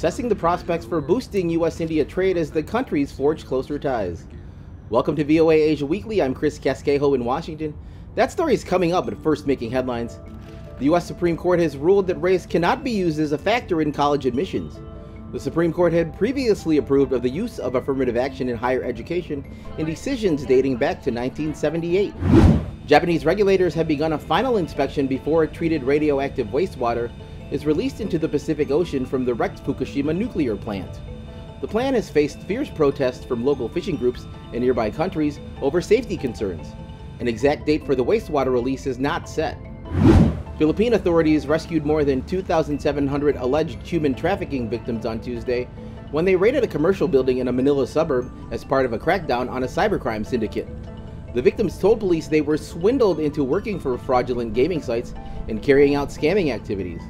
assessing the prospects for boosting U.S. India trade as the countries forge closer ties. Welcome to VOA Asia Weekly. I'm Chris Casquejo in Washington. That story is coming up, but first making headlines. The U.S. Supreme Court has ruled that race cannot be used as a factor in college admissions. The Supreme Court had previously approved of the use of affirmative action in higher education in decisions dating back to 1978. Japanese regulators have begun a final inspection before treated radioactive wastewater is released into the Pacific Ocean from the wrecked Fukushima nuclear plant. The plan has faced fierce protests from local fishing groups in nearby countries over safety concerns. An exact date for the wastewater release is not set. Philippine authorities rescued more than 2,700 alleged human trafficking victims on Tuesday when they raided a commercial building in a Manila suburb as part of a crackdown on a cybercrime syndicate. The victims told police they were swindled into working for fraudulent gaming sites and carrying out scamming activities.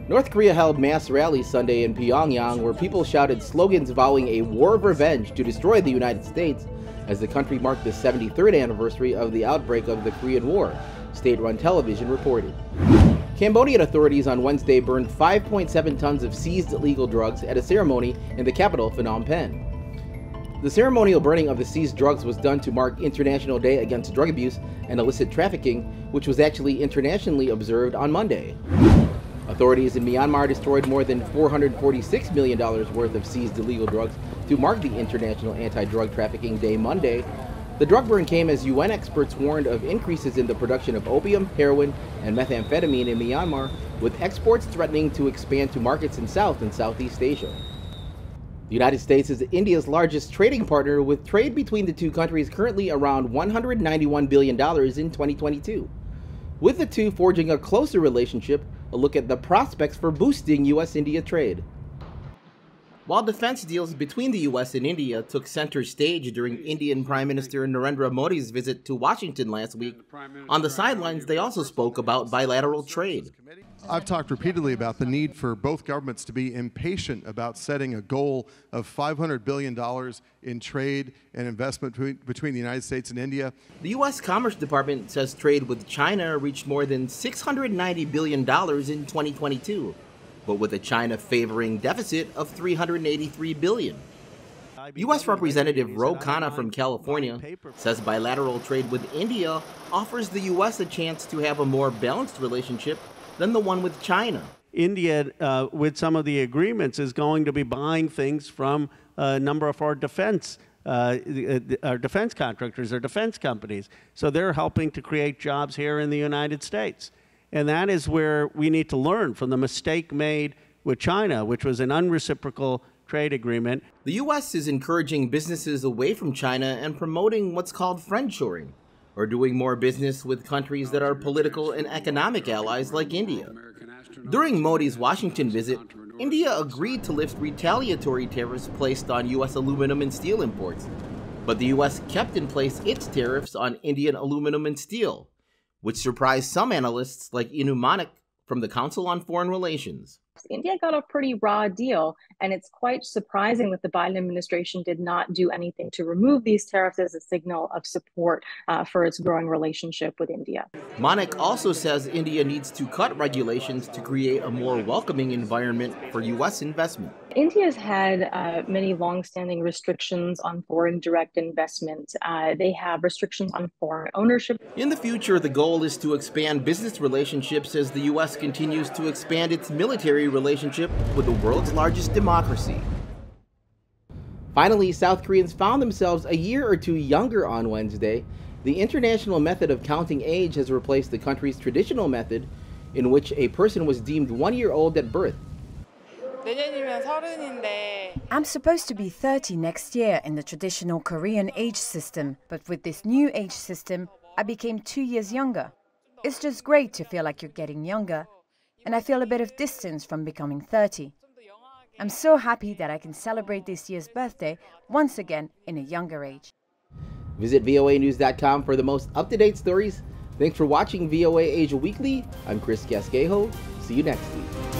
North Korea held mass rallies Sunday in Pyongyang where people shouted slogans vowing a war of revenge to destroy the United States as the country marked the 73rd anniversary of the outbreak of the Korean War, state-run television reported. Cambodian authorities on Wednesday burned 5.7 tons of seized illegal drugs at a ceremony in the capital, Phnom Penh. The ceremonial burning of the seized drugs was done to mark International Day Against Drug Abuse and Illicit Trafficking, which was actually internationally observed on Monday. Authorities in Myanmar destroyed more than $446 million worth of seized illegal drugs to mark the International Anti-Drug Trafficking Day Monday. The drug burn came as UN experts warned of increases in the production of opium, heroin, and methamphetamine in Myanmar, with exports threatening to expand to markets in South and Southeast Asia. The United States is India's largest trading partner, with trade between the two countries currently around $191 billion in 2022. With the two forging a closer relationship, a look at the prospects for boosting U.S.-India trade. While defense deals between the U.S. and India took center stage during Indian Prime Minister Narendra Modi's visit to Washington last week, on the sidelines they also spoke about bilateral trade. I've talked repeatedly about the need for both governments to be impatient about setting a goal of $500 billion in trade and investment between the United States and India. The U.S. Commerce Department says trade with China reached more than $690 billion in 2022. But with a China favoring deficit of $383 billion. U.S. Representative Ro Khanna from California says bilateral trade with India offers the U.S. a chance to have a more balanced relationship than the one with China. India, with some of the agreements, is going to be buying things from a number of our defense contractors, our defense companies. So they're helping to create jobs here in the United States. And that is where we need to learn from the mistake made with China, which was an unreciprocal trade agreement. The U.S. is encouraging businesses away from China and promoting what's called friendshoring, or doing more business with countries that are political and economic allies like India. During Modi's Washington visit, India agreed to lift retaliatory tariffs placed on U.S. aluminum and steel imports, but the U.S. kept in place its tariffs on Indian aluminum and steel, which surprised some analysts like Inu Manik from the Council on Foreign Relations. India got a pretty raw deal, and it's quite surprising that the Biden administration did not do anything to remove these tariffs as a signal of support for its growing relationship with India. Manik also says India needs to cut regulations to create a more welcoming environment for U.S. investment. India's had many longstanding restrictions on foreign direct investment. They have restrictions on foreign ownership. In the future, the goal is to expand business relationships as the U.S. continues to expand its military relationship with the world's largest democracy. Finally, South Koreans found themselves a year or two younger on Wednesday. The international method of counting age has replaced the country's traditional method, in which a person was deemed 1 year old at birth. I'm supposed to be 30 next year in the traditional Korean age system, but with this new age system, I became 2 years younger. It's just great to feel like you're getting younger, and I feel a bit of distance from becoming 30. I'm so happy that I can celebrate this year's birthday once again in a younger age. Visit voanews.com for the most up-to-date stories. Thanks for watching VOA Asia Weekly. I'm Chris Casquejo. See you next week.